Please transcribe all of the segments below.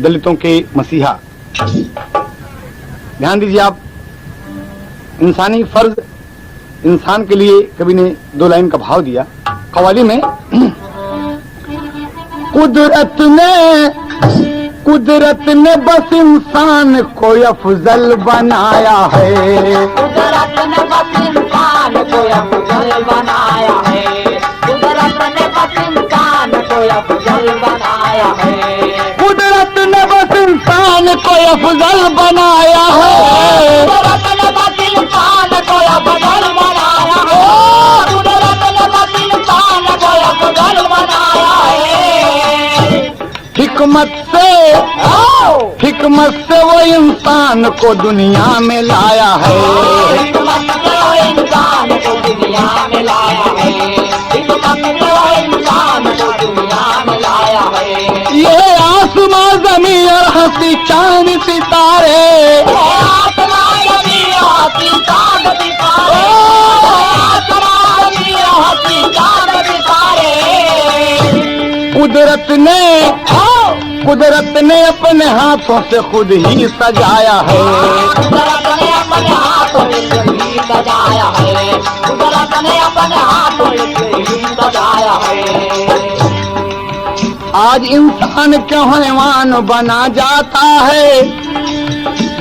दलितों के मसीहा। ध्यान दीजिए आप, इंसानी फर्ज, इंसान के लिए कवि ने 2 लाइन का भाव दिया कव्वाली में। कुदरत ने बस इंसान को अफजल बनाया है, कुदरत ने बस इंसान को अफजल बनाया है, कुदरत ने बस इंसान को अफजल बनाया है, कुदरत ने बस इंसान को अफजल बनाया है, कुदरत ने बस इंसान को अफजल बनाया है, कुदरत ने बस इंसान को अफजल बनाया है। हिकमत से वो इंसान को दुनिया में लाया है, हिकमत से वो इंसान को दुनिया में लाया है, हिकमत से वो इंसान को दुनिया में लाया है। ये आसमां ज़मीन और हंसी चांद सितारे, आसमां ज़मीन और हंसी चांद सितारे, आसमां ज़मीन और हंसी चांद सितारे। कुदरत ने अपने हाथों से खुद ही सजाया है, कुदरत ने अपने हाथों से ही सजाया है, कुदरत ने अपने हाथों से ही सजाया है। आज इंसान क्यों हैवान बना जाता है,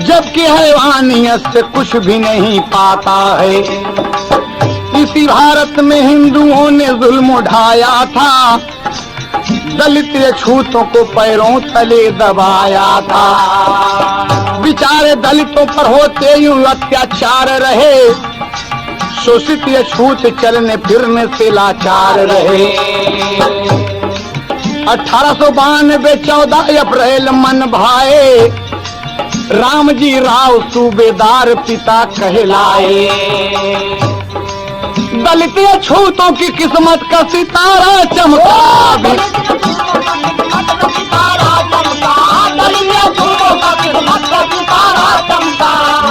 जबकि हैवानियत से कुछ भी नहीं पाता है। इसी भारत में हिंदुओं ने जुल्म उठाया था, दलित छूतों को पैरों तले दबाया था। बेचारे दलितों पर होते यूं अत्याचार रहे, शोषित ये छूत चलने फिरने से लाचार रहे। 1892 14 अप्रैल मन भाए, राम जी राव सूबेदार पिता कहलाए। दलित छूतों की किस्मत का सितारा चमका,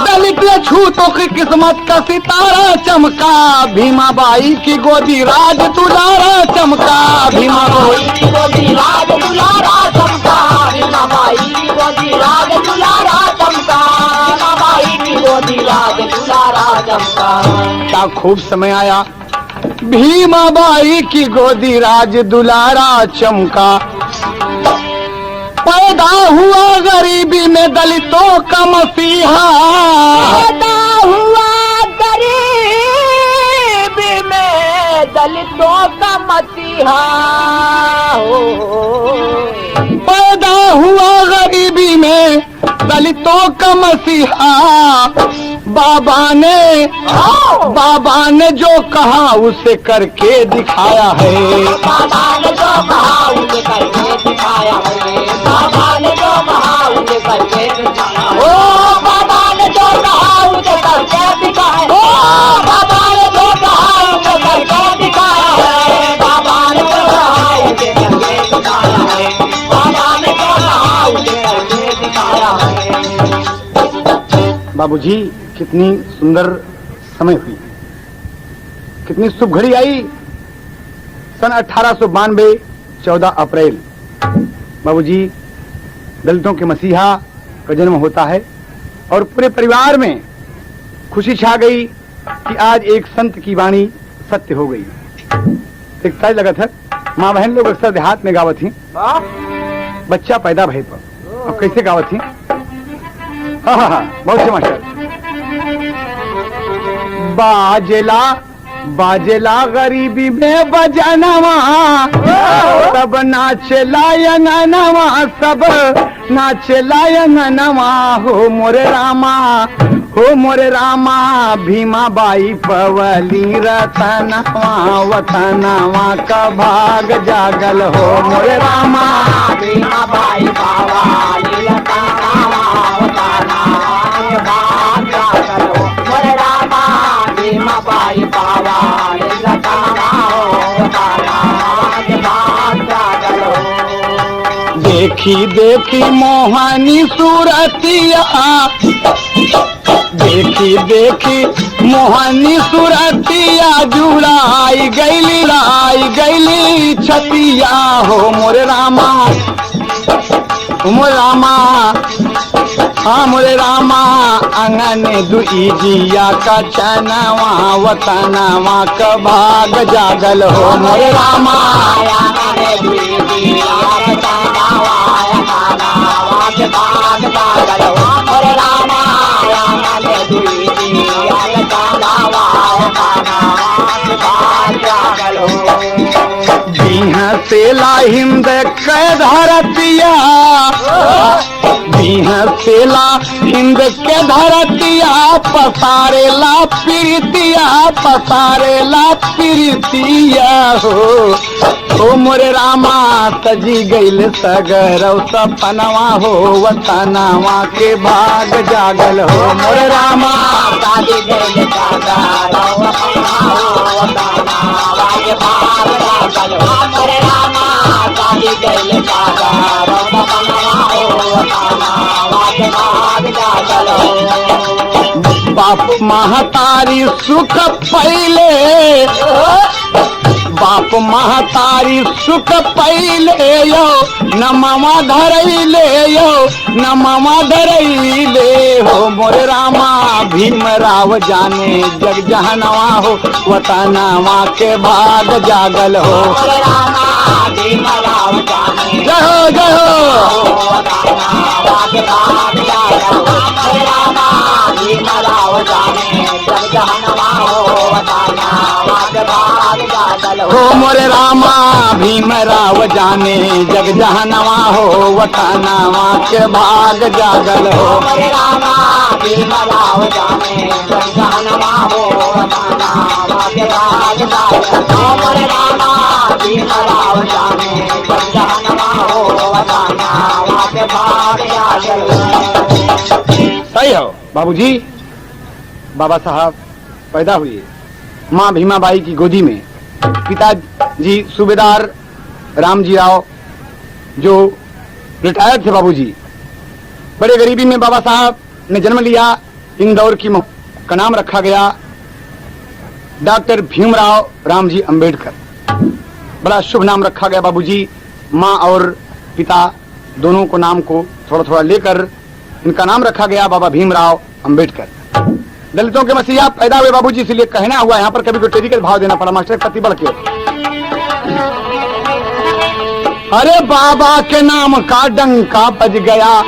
दलित छूतों की किस्मत का सितारा चमका, भीमाबाई की गोदी राज दुलारा चमका, भीमाबाई की गोदी राज दुलारा चमका, भीमाबाई की गोदी राज दुलारा चमका, भीमाबाई की गोदी राज दुलारा चमका। क्या खूब समय आया, भीमाबाई की गोदी राज दुलारा चमका। पैदा हुआ गरीबी में दलितों का मसीहा, पैदा हुआ गरीबी में दलितों का मसीहा, पैदा हुआ गरीबी में दलितों का मसीहा। बाबा ने जो कहा उसे करके दिखाया है, बाबा ने जो कहा उसे करके दिखाया है, बाबा ने जो कहा उसे करके दिखाया, ओ बाबा ने जो कहा उसे करके दिखाया, ओ बाबा ने जो कहा उसे करके दिखाया है, बाबा ने जो कहा उसे करके दिखाया है, बाबा ने जो कहा उसे करके दिखाया है। बाबूजी कितनी सुंदर समय हुई, कितनी शुभ घड़ी आई। सन 1892 14 अप्रैल बाबूजी दलितों के मसीहा का जन्म होता है और पूरे परिवार में खुशी छा गई कि आज एक संत की वाणी सत्य हो गई। एक ताज लगा था, माँ बहन लोग अक्सर देहात में गावत थी, बच्चा पैदा भय पर, अब कैसे गावत थी। हाँ, बहुत से मास्टर। बाजला गरीबी में बजनवा, सब नाचला यंगनवा, सब नाचला यंगनवा। हो मोरे रामा भीमाबाई पवली रतनवा, वतनवा का भाग जागल। हो मोरे रामा भीमाबाई पवली रतनवा, वतनवा का भाग जागल। हो मोरे रामा भीमाबाई पवली रतनवा, वतनवा का भाग जागल। देखी मोहनी सूरतिया, देखी मोहनी सूरतिया, जुड़ाई गईली छतिया। हो मोरे रामा मोरे रामा, हाँ मोरे रामा, अंगन दुई जिया का चनवा वतनवा का भाग जागल हो मोरे रामा। सेला हिंद के धरतिया, सेला हिंद के धरतिया, पसारेला प्रीतिया, पसारेला प्रीतिया हो मोरे रामा। सजी गईल सगरौ सपनवा हो वतनवा के भाग जागल हो मोरे रामा। सजी गईल सगरौ सपनवा हो वतनवा के भाग जागल हो मोरे रामा। सजी गईल सगरौ सपनवा हो वतनवा के भाग जागल हो। बाप महतारी सुख पहिले, बाप महतारी सुख पहिले यो, नमवा धरैले यो, नमवा धरैले हो मोरे रामा। भीमराव जाने जग जहनवा हो वतनवा के भाग जागल हो मोरे रामा। भीमराव जाने जय हो जय हो वतनवा के भाग जागल हो मोरे रामा। भीमराव जाने जग जहनवा हो वतनवा के भाग जागल हो मोरे रामा। भीमराव जाने जग जहनवा हो वतनवा के भाग जागल हो मोरे रामा। भीमराव जाने जग जहनवा हो वतनवा के भाग जागल हो मोरे रामा। भीमराव जाने जग जहनवा हो वतनवा के भाग जागल हो। सही हो बाबूजी। बाबा साहब पैदा हुए माँ भीमाबाई की गोदी में। पिताजी सूबेदार रामजी राव जो रिटायर्ड थे बाबूजी। बड़े गरीबी में बाबा साहब ने जन्म लिया। इंदौर की का नाम रखा गया डॉक्टर भीमराव रामजी अंबेडकर। बड़ा शुभ नाम रखा गया बाबूजी। माँ और पिता दोनों को नाम को थोड़ा थोड़ा लेकर इनका नाम रखा गया बाबा भीमराव अंबेडकर। दलितों के मसीहा पैदा हुए बाबूजी, इसलिए कहना हुआ यहाँ पर कभी कोई टेरिकल भाव देना पड़ा मास्टर पति बढ़ के। अरे बाबा के नाम का डंका बज गया,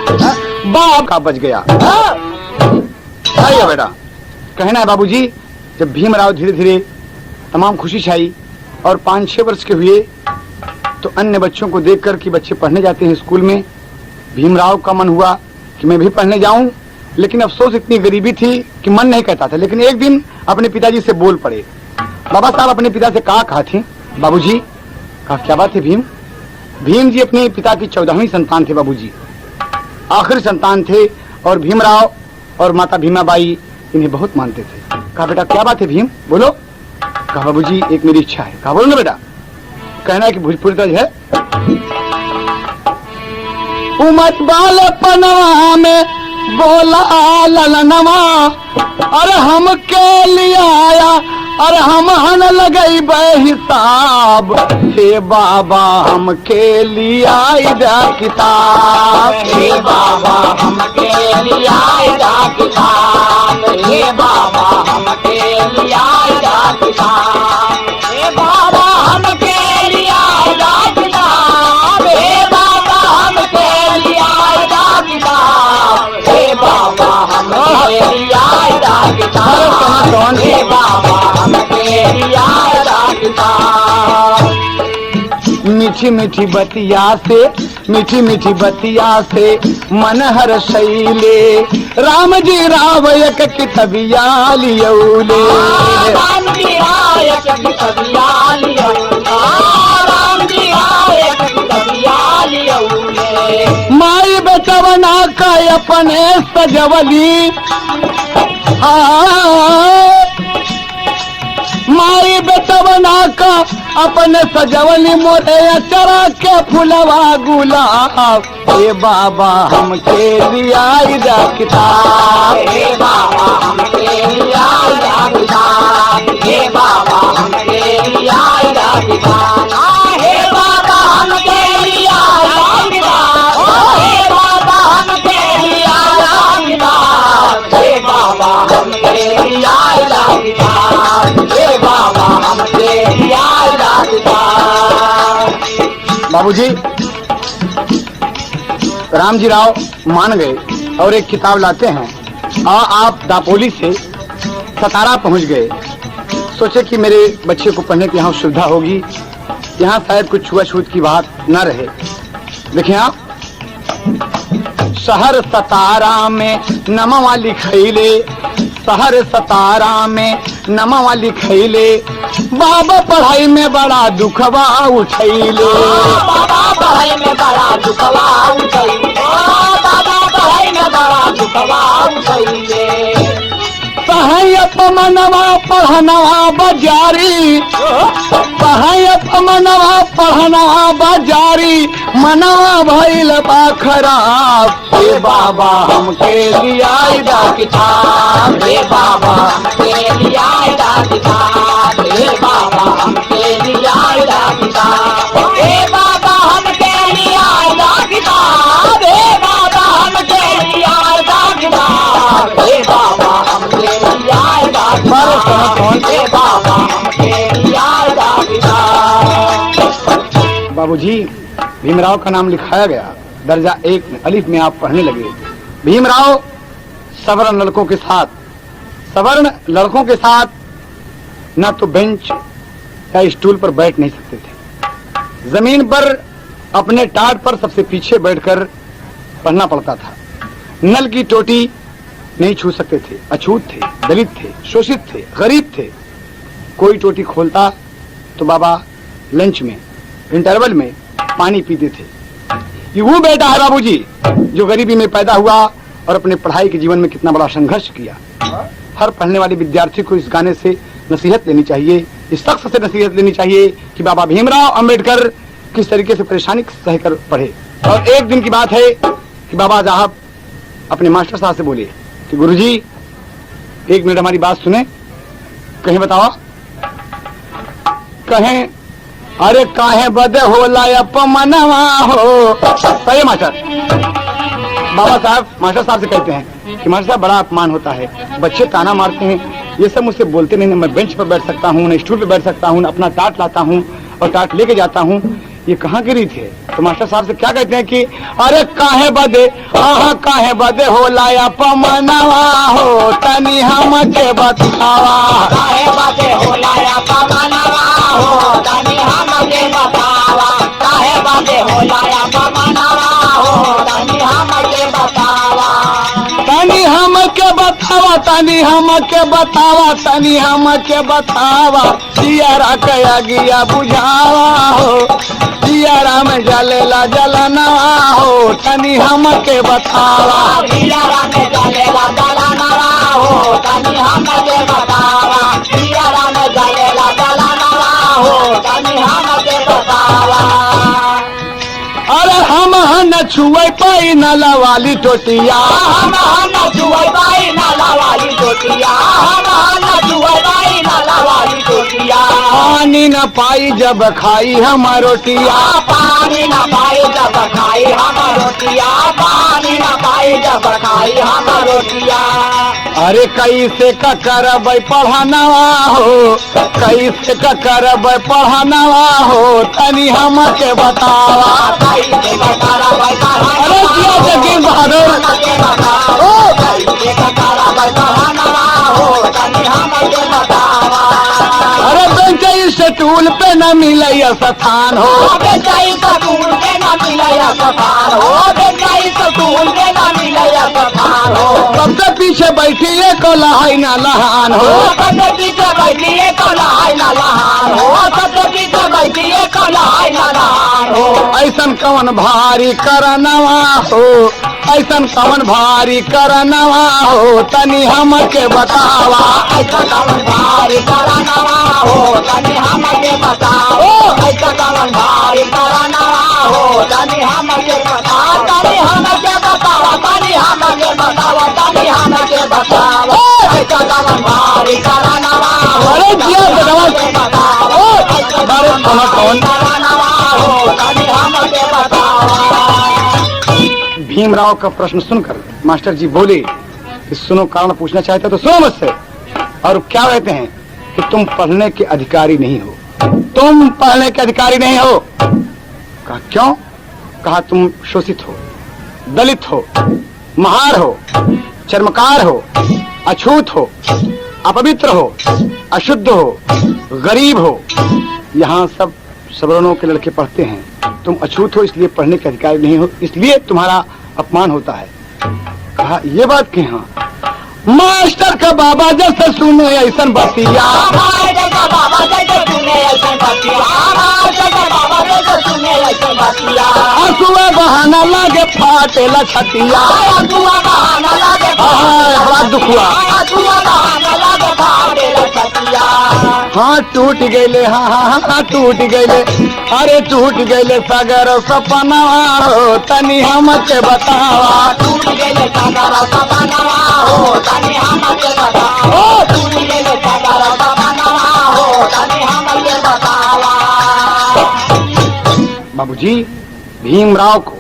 बाप का बज गया। सही है बेटा। कहना है बाबूजी, जब भीमराव धीरे धीरे तमाम खुशी छाई और 5-6 वर्ष के हुए तो अन्य बच्चों को देखकर कि बच्चे पढ़ने जाते हैं स्कूल में, भीमराव का मन हुआ कि मैं भी पढ़ने जाऊं। लेकिन अफसोस इतनी गरीबी थी कि मन नहीं कहता था। लेकिन एक दिन अपने पिताजी से बोल पड़े। बाबा साहब अपने पिता से कहा थी बाबूजी, कहा क्या बात है भीम? भीम जी अपने पिता की 14वीं संतान थे बाबूजी, आखिरी संतान थे। और भीमराव और माता भीमाबाई इन्हें बहुत मानते थे। कहा बेटा क्या बात है भीम, बोलो। कहा बाबूजी एक मेरी इच्छा है। कहा बोलो ना बेटा। कहना है कि भोजपुरी तर्ज है। उमर बाल पनवा में बोला ललनवा, अरे हम के लिए आया, अरे हम हन लगई हिसाब। हे बाबा हम के लिए आया किताब, हे बाबा हम के लिए आया किताब, हे बाबा हम के लिए आया किताब, हे बाबा हम के लिए आया किताब, हे बाबा हम के लिए आया किताब, हे बाबा हम के लिए आया किताब, हे बाबा हम के लिए आया किताब। मीठी मीठी बतिया से, मीठी मीठी बतिया से मन हर शैले, राम जी राव एक कितबिया लियौले, राम जी राव एक कितबिया लियौले, राम जी राव एक कितबिया लियौले। माई बेटवना का अपने सजवली, माई बेटवना का अपने सजवली मोरे अचरा के फुलवा गुलाब। हे बाबा हम के लिए आया किताब, हे बाबा हम के लिए आया किताब, हे बाबा हम के लिए आया किताब, हे बाबा हम के लिए आया किताब, हे बाबूजी रामजी राव मान गए और एक किताब लाते हैं और आप दापोली से सतारा पहुंच गए। सोचे कि मेरे बच्चे को पढ़ने की यहाँ सुविधा होगी, यहाँ शायद कुछ छुआछूत की बात न रहे। देखिए आप, शहर सतारा में नमवा लिखैले, शहर सतारा में नमवा लिखैले, बाबा पढ़ाई में बड़ा दुखवा उठैले। बाबा पढ़ाई में बड़ा दुखवा उठैले, बाबा पढ़ाई में बड़ा दुखवा उठैले। सहायक मनवा पढ़नवा बाजारी, सहायक मनवा पढ़नवा बाजारी, मनवा भइल बा खराब। हे बाबा हमके लिया किताब, हे बाबा हमके लिया किताब, हे बाबा हमके लिया किताब, हे बाबा हमके लिया किताब, हे बाबा हमके लिया किताब, हे बाबा हमके लिया किताब, हे बाबा हमके लिया किताब। बाबूजी भीमराव का नाम लिखाया गया, दर्जा 1 में अलिफ में आप पढ़ने लगे। भीमराव सवर्ण लड़कों के साथ न तो बेंच या स्टूल पर बैठ नहीं सकते थे, जमीन पर अपने टाट पर सबसे पीछे बैठकर पढ़ना पड़ता था। नल की टोटी नहीं छू सकते थे, अछूत थे, दलित थे, शोषित थे, गरीब थे। कोई टोटी खोलता तो बाबा लंच में इंटरवल में पानी पीते थे। ये वो बेटा है बाबूजी जो गरीबी में पैदा हुआ और अपने पढ़ाई के जीवन में कितना बड़ा संघर्ष किया। हर पढ़ने वाले विद्यार्थी को इस गाने से नसीहत लेनी चाहिए, इस शख्स से नसीहत लेनी चाहिए कि बाबा भीमराव अंबेडकर किस तरीके से परेशानी सहकर पढ़े। और एक दिन की बात है कि बाबा साहब अपने मास्टर साहब से बोले कि गुरुजी 1 मिनट हमारी बात सुने। कहीं बताओ, कहें अरे काहे बदे होला अपमनवा हो। सही मास्टर, बाबा साहब मास्टर साहब से कहते हैं कि मास्टर साहब बड़ा अपमान होता है, बच्चे ताना मारते हैं, ये सब मुझसे बोलते नहीं, मैं बेंच पर बैठ सकता हूँ, न स्टूल पर बैठ सकता हूँ, न अपना टाट लाता हूँ और टाट लेके जाता हूँ, ये कहाँ की रीत है। तो मास्टर साहब से क्या कहते हैं कि अरे काहे बदे, आहा काहे बदे होला अपमनवा हो, तनी हमके बतावा। काहे बदे होला अपमनवा हो, तनी हमके बतावा, काहे बदे होला अपमनवा हो, तनी हमके बतावा, तनी हमके बतावा, तनी हमके बतावा, तनी हमके बतावा, सियारा कया गिया बुझावा हो, सियारा में जलेला जलनवा हो, तनी हमके बतावा। सियारा में जलेला जलनवा हो, तनी हमके बतावा, सियारा में जलेला जलनवा हो, तनी हमके बतावा। अरे हम न छुए पाई नाला वाली टोटिया, हम न छुए पाई नाला वाली टोटिया, हम न छुए पाई नाला वाली टोटिया, पानी न पाई जब खाई हम रोटिया, पानी न पाई जब खाई हम रोटिया, पानी न पाई जब खाई हम रोटिया। अरे कैसे का करब पढ़नवा हो, कैसे का करब पढ़नवा हो, तनी हमके बतावा। कैसे का करब अरे जिया जगीर बहादुर, कैसे का करब पढ़नवा हो, तनी हमके बतावा। अरे बेंच स्टूल पे न मिले स्थान हो, बेचाई सकूल के न मिले स्थान हो, बेचाई सकूल के न मिले स्थान हो, सबसे पीछे बैठी एक लहाई न लहान हो, सबसे पीछे बैठिए को लहाई न लहान हो, सबसे पीछे बैठिए को लहाई न लहान हो। ऐसन कवन भारी करनवा हो, ऐसन कवन भारी करनवा हो, तनी हमके बतावा। ऐसा कवन भारी करनवा हो, तनी हमके बताओ, ऐसा कवन भारी करनवा हो, तनी हमके बताओ, तनी हमके बताओ, तनी हमके बताओ, तनी हमके बताओ, ऐसा कवन भारी करनवा हो, अरे जिया बेटवा, बताओ, अरे कौन करनवा हो, तनी हमके बताओ। भीमराव का प्रश्न सुनकर मास्टर जी बोले कि सुनो, कारण पूछना चाहते तो सुनो मुझसे। और क्या कहते हैं कि तुम पढ़ने के अधिकारी नहीं हो, तुम पढ़ने के अधिकारी नहीं हो। कहा क्यों? कहा तुम शोषित हो, दलित हो, महार हो, चर्मकार हो, अछूत हो, अपवित्र हो, अशुद्ध हो, गरीब हो। यहाँ सब सवर्णों के लड़के पढ़ते हैं, तुम अछूत हो इसलिए पढ़ने के अधिकारी नहीं हो, इसलिए तुम्हारा अपमान होता है। कहा ये बात की? हाँ। मास्टर का बाबा जैसे सुने ऐसा बतिया, मास्टर का बाबा जैसे सुने ऐसा बतिया, मास्टर का बाबा जैसे सुने ऐसा बतिया, आंसुआ बहाना लागे फाटेला छतिया, आंसुआ बहाना लागे बड़ा दुख हुआ। आंसुआ बहाना लागे फाटेला छतिया। हाँ टूट गईले, हाँ टूट गईले, अरे टूट गईले सागर सपना हो, तनी हमके बतावा। टूट गईले सागर सपना हो, तनी हमके बतावा। टूट गईले सागर सपना हो, तनी हमके बतावा। बाबूजी, भीमराव को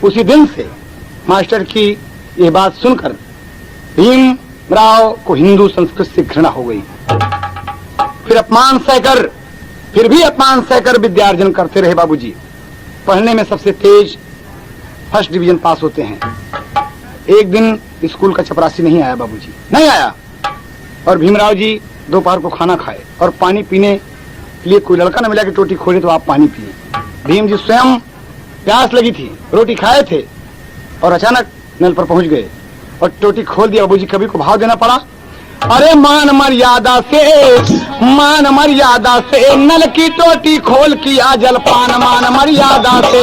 उसी दिन से मास्टर की ये बात सुनकर भीमराव को हिंदू संस्कृत से घृणा हो गई। फिर अपमान सहकर, फिर भी अपमान सहकर विद्यार्जन करते रहे बाबूजी। पढ़ने में सबसे तेज फर्स्ट डिवीजन पास होते हैं। एक दिन स्कूल का चपरासी नहीं आया बाबूजी, नहीं आया, और भीमराव जी दोपहर को खाना खाए और पानी पीने के लिए कोई लड़का न मिला कि टोटी खोले तो आप पानी पिए। भीम जी स्वयं प्यास लगी थी, रोटी खाए थे और अचानक नल पर पहुंच गए और टोटी खोल दिया। बाबूजी कवि को भाव देना पड़ा, अरे मान मर्यादा से नल की टोटी खोल किया जलपान, मान मर्यादा से।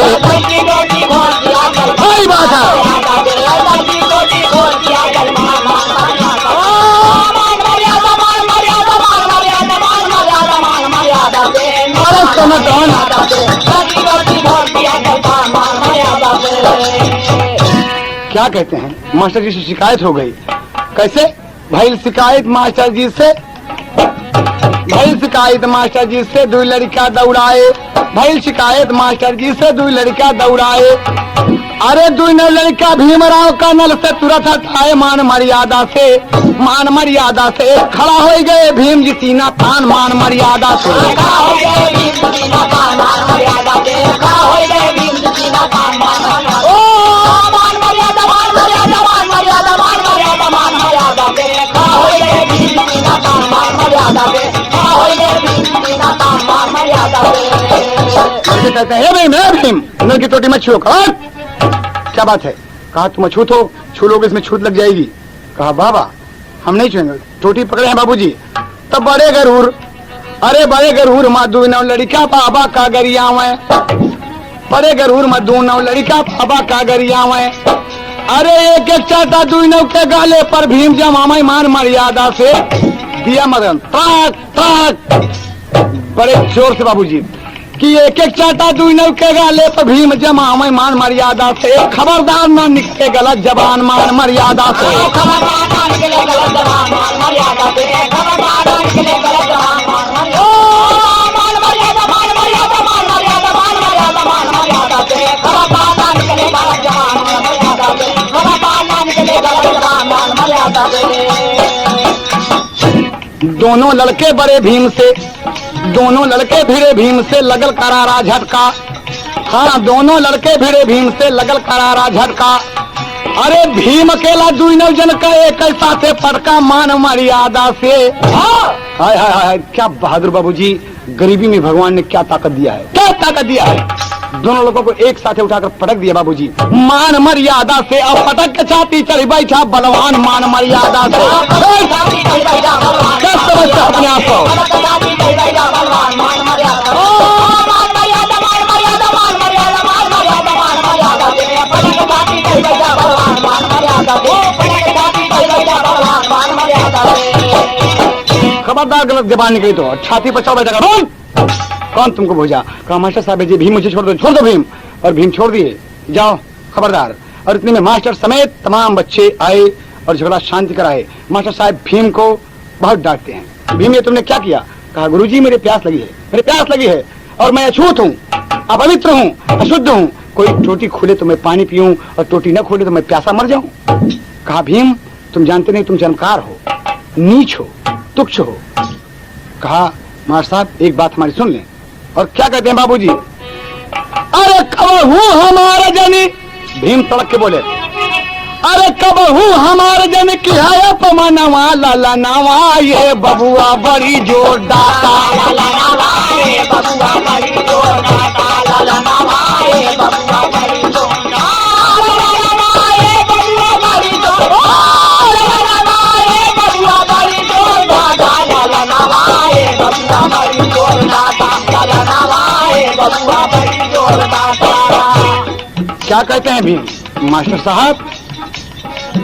सही बात है। क्या कहते हैं? मास्टर जी से शिकायत हो गई। कैसे? भइल शिकायत मास्टर जी से, भइल शिकायत मास्टर जी से, दो लड़का दौड़ाए। भइल शिकायत मास्टर जी से, दो लड़का दौड़ाए। अरे दो लड़का भीमराव का नल से तुरंत हटाए, मान मर्यादा से खड़ा हो गए भीम जी सीना तान, मान मर्यादा से। कहते हैं भीम नल की टोटी में छू। क्या बात है? कहा तुम अछूत हो, छू लोगे इसमें छूत लग जाएगी। कहा बाबा हम नहीं छूएंगे, टोटी पकड़े हैं बाबूजी। तब बड़े गरूर, अरे बड़े गरूर मधु नौ लड़का बाबा का गरिया में, बड़े गरूर मधु नौ लड़का बाबा का गरिया में। अरे एक एक चाटा दू नौ के गाले पर भीम जमा मान मर्यादा से दिया मदन ताक ताक बड़े जोर से बाबूजी कि एक एक चाटा दू नौ के गाले पर भीम जमा मान मर्यादा से। खबरदार ना निकले गलत जबान, मान मर्यादा से। दोनों लड़के बड़े भीम से, दोनों लड़के भिड़े भीम से लगल करारा झटका। हाँ दोनों लड़के भिड़े भीम से लगल करारा झटका। अरे भीम अकेला दू नौ जन का एक साथे पटका, मान मर्यादा से। हाय हाय हाय, क्या बहादुर बाबूजी, गरीबी में भगवान ने क्या ताकत दिया है, क्या ताकत दिया है। दोनों लोगों को एक साथ उठाकर पटक दिया बाबूजी, मान मर्यादा से। अब पटक के छाती चढ़ी बैठा बलवान, मान मर्यादा से। क्या समझते अपने आप को? खबरदार गलत जबान निकली तो छाती पर चढ़ बैठा। कौन तुमको भेजा? कहा मास्टर साहब जी भीम मुझे छोड़ दो भीम। और भीम छोड़ दिए, जाओ खबरदार। और इतने में मास्टर समेत तमाम बच्चे आए और झगड़ा शांति कराए। मास्टर साहब भीम को बहुत डांटते हैं। भीम ये तुमने क्या किया? कहा गुरुजी मेरे प्यास लगी है और मैं अछूत हूँ, अपवित्र हूँ, अशुद्ध हूँ। कोई टोटी खोले तो मैं पानी पीऊं और टोटी न खोले तो मैं प्यासा मर जाऊं। कहा भीम तुम जानते नहीं, तुम चमत्कार हो, नीच हो, तुच्छ हो। कहा मास्टर साहब एक बात हमारी सुन लें। और क्या कहते हैं बाबूजी? अरे कबहू हमारा जनी, भीम तड़क के बोले, अरे कबहू हमारे जन की है अपमनवा लाला नवा, ये बबुआ बड़ी जोर दाता, लाला नवाए बबुआ बड़ी जोर दाता, लाला नवाए बबुआ बड़ी जोर दाता, लाला नवाए बबुआ बड़ी जोर दाता, लाला नवाए बबुआ बड़ी जोर दाता, लाला नवाए बबुआ बड़ी जोर दाता, लाला नवाए बबुआ बड़ी जोर दाता। क्या कहते हैं भीम? मास्टर साहब,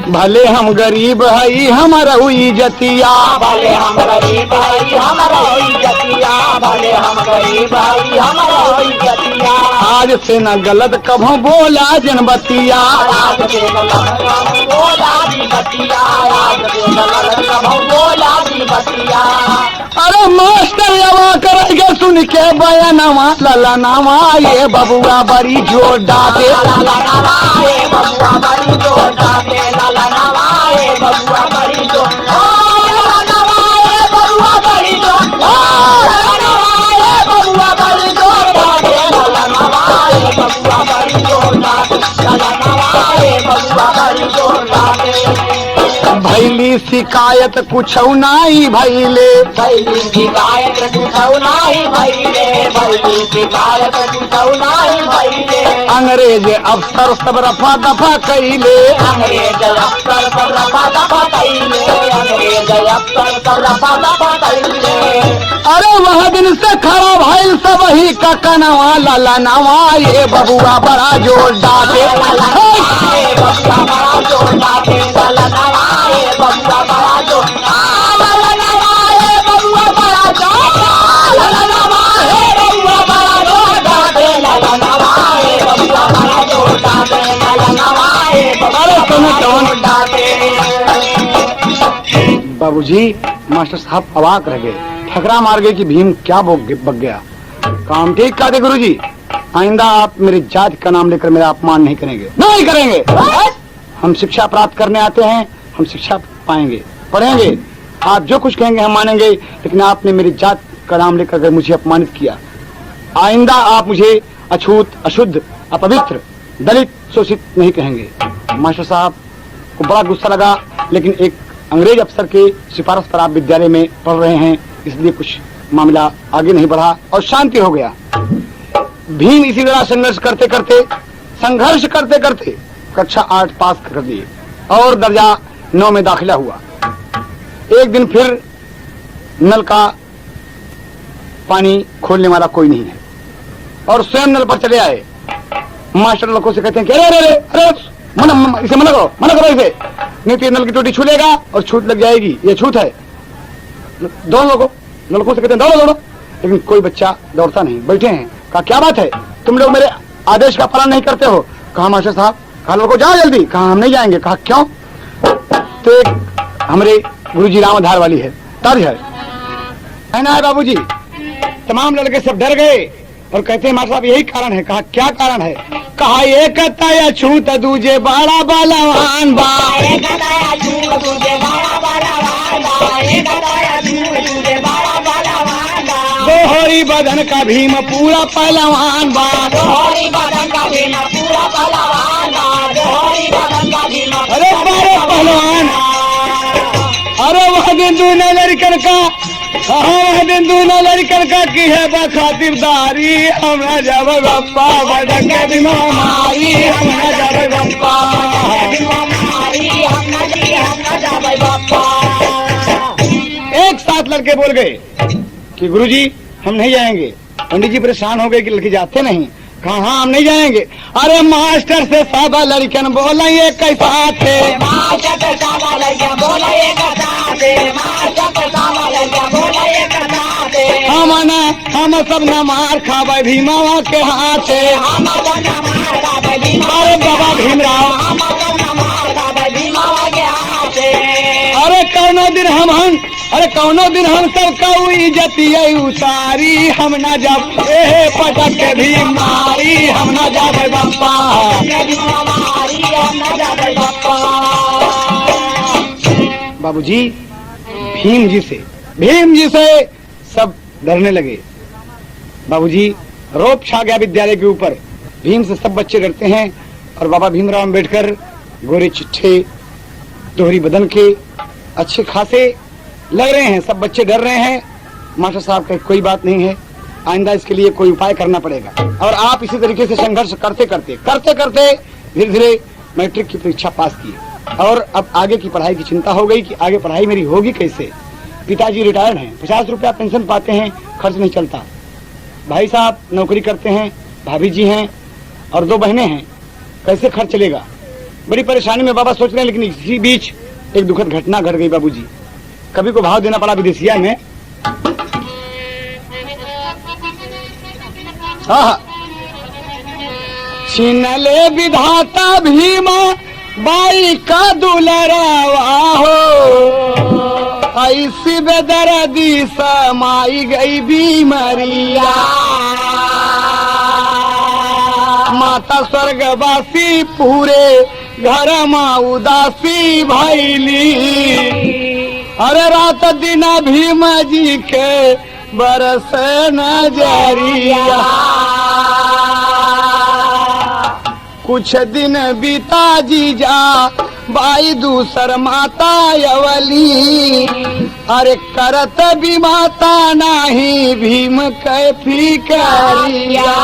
भले हम गरीब हई हमारा हुई जतिया, भले हम गरीब हई हमारा होई जतिया, भले हम गरीब हई हमारा होई जतिया, आज से न गलत कभों बोला जनबतिया, आज से गलत कभों बोला जी बतिया, आज से गलत कभों बोला जी बतिया। अरे मास्टर यवा करेंगे सुन के बयानवा लाला नवा, ये बबुआ बड़ी जोर डाटे, लाला नवाए बबुआ बड़ी जोर दाते, लाला नवाए बबुआ बड़ी जोर, लाला नवाए बबुआ बड़ी जोर, लाला नवाए बबुआ बड़ी जोर दाते, लाला नवाए बबुआ बड़ी जोर दाते, लाला नवाए बबुआ बड़ी जोर दाते। भैली शिकायत कुछ नाई भैले, भैली शिकायत कुछौ नाही भैले, भैली शिकायत कुछौ नाही भैले, अंग्रेज अफसर सब रफा दफा कैले, अंग्रेज अफसर सब रफा दफा कैले, अंग्रेज अफसर सब रफा दफा कैले। अरे वह दिन से खड़ा भैल सब ही का कनवा लाला नवा, ये बबुआ बड़ा जोर डाटे, लाला नवाए बबुआ बड़ा जोर दाते, लाला नवाए बबुआ बड़ा जोर, लाला नवाए बबुआ बड़ा जोर, लाला नवाए बबुआ बड़ा जोर दाते, लाला नवाए बबुआ बड़ा जोर दाते, लाला नवाए बबुआ बड़ा जोर दाते। बाबूजी मास्टर साहब अवाक रह गए, ठकरा मार गए कि भीम क्या बक गया। काम ठीक कहते गुरुजी, आइंदा आप मेरी जाति का नाम लेकर मेरा अपमान नहीं करेंगे, नहीं करेंगे। हम शिक्षा प्राप्त करने आते हैं, हम शिक्षा पाएंगे, पढ़ेंगे, आप जो कुछ कहेंगे हम मानेंगे, लेकिन आपने मेरी जात का नाम लेकर अगर मुझे अपमानित किया, आइंदा आप मुझे अछूत, अशुद्ध, अपवित्र, दलित, शोषित नहीं कहेंगे। मास्टर साहब को बड़ा गुस्सा लगा, लेकिन एक अंग्रेज अफसर के सिफारिश पर आप विद्यालय में पढ़ रहे हैं, इसलिए कुछ मामला आगे नहीं बढ़ा और शांति हो गया। भीम इसी तरह संघर्ष करते करते कक्षा 8 पास कर लिए और दर्जा 9 में दाखिला हुआ। एक दिन फिर नल का पानी खोलने वाला कोई नहीं है और स्वयं नल पर चले आए। मास्टर लड़कों से कहते हैं कि अरे अरे अरे इसे मना करो इसे, नहीं तो नल की टोटी छू लेगा और छूट लग जाएगी, ये छूत है। दोनों लड़कों से कहते हैं दौड़ो, लेकिन कोई बच्चा दौड़ता नहीं, बैठे हैं। कहा क्या बात है, तुम लोग मेरे आदेश का पालन नहीं करते हो? कहा मास्टर साहब, कहा लड़को जाओ जल्दी। कहा हम नहीं जाएंगे। कहा क्यों? तो एक हमारे गुरुजी रामधार वाली है, तर्ज है ना है बाबूजी। तमाम लड़के सब डर गए और कहते हैं मास्टर साहब यही कारण है। कहा क्या कारण है? कहा एक तया छूत दूजे बाड़ा बालावान बा, एक तया छूत दूजे बाड़ा बालावान बा, एक तया छूत दूजे बाड़ा बालावान बा, दोहरी बदन का भीम पूरा पहलवान बा, दोहरी बदन का भीम पूरा पहलवान बा, दोहरी बदन का भीम अरे बारे पहलवान। अरे वह दिन दूने लड़कन का, वह दिन दूने लड़कन का की है बखातिरदारी, हमरा जब गप्पा बदन के बीमारी, हमरा जब गप्पा बीमारी, हमरा जब गप्पा। एक साथ लड़के बोल गए कि गुरुजी हम नहीं जाएंगे। पंडित जी परेशान हो गए कि लड़के जाते नहीं। कहा हाँ हम नहीं जाएंगे। अरे मास्टर से सब लड़कन बोला ये कैसा थे, मास्टर से सब लड़कन बोला ये कैसा थे, मास्टर से सब लड़कन बोला ये कैसा थे, हम सब न मार खावे भीमावा के हाथे, हम सब न मार खावे भीमावा अरे बाबा भीमराव, हम सब न मार खावे भीमावा के हाथे। अरे कौनो दिन हम सब का इज्जतिये उतारी, हम न जब पटक के भी मारी, हम न जावे बप्पा, हम न जावे बप्पा। बाबूजी भीम जी से सब डरने लगे। बाबूजी रोप छा गया विद्यालय के ऊपर। भीम से सब बच्चे डरते हैं और बाबा भीमराव अम्बेडकर गोरे चिट्ठे दोहरी बदन के अच्छे खासे लग रहे हैं। सब बच्चे डर रहे हैं। मास्टर साहब का कोई बात नहीं है, आइंदा इसके लिए कोई उपाय करना पड़ेगा। और आप इसी तरीके से संघर्ष करते करते धीरे धीरे मैट्रिक की परीक्षा पास की और अब आगे की पढ़ाई की चिंता हो गई कि आगे पढ़ाई मेरी होगी कैसे। पिताजी रिटायर्ड हैं, 50 रुपया पेंशन पाते हैं, खर्च नहीं चलता। भाई साहब नौकरी करते हैं, भाभी जी हैं और 2 बहनें हैं, कैसे खर्च चलेगा। बड़ी परेशानी में बाबा सोच रहे हैं। लेकिन इसी बीच एक दुखद घटना घट गई बाबूजी। कभी को भाव देना पड़ा विदेशिया में। छीन ले विधाता भीमा बाई का दुलरावा हो, ऐसी बेदर्दी समाई गई बीमारिया। माता स्वर्गवासी पूरे घर माँ उदासी भैली, अरे रात दिन भीम जी के बरस नजरिया। कुछ दिन बीता जीजा बाई दूसर माता अवली, अरे करत भी माता नाही भीम के फिकरिया।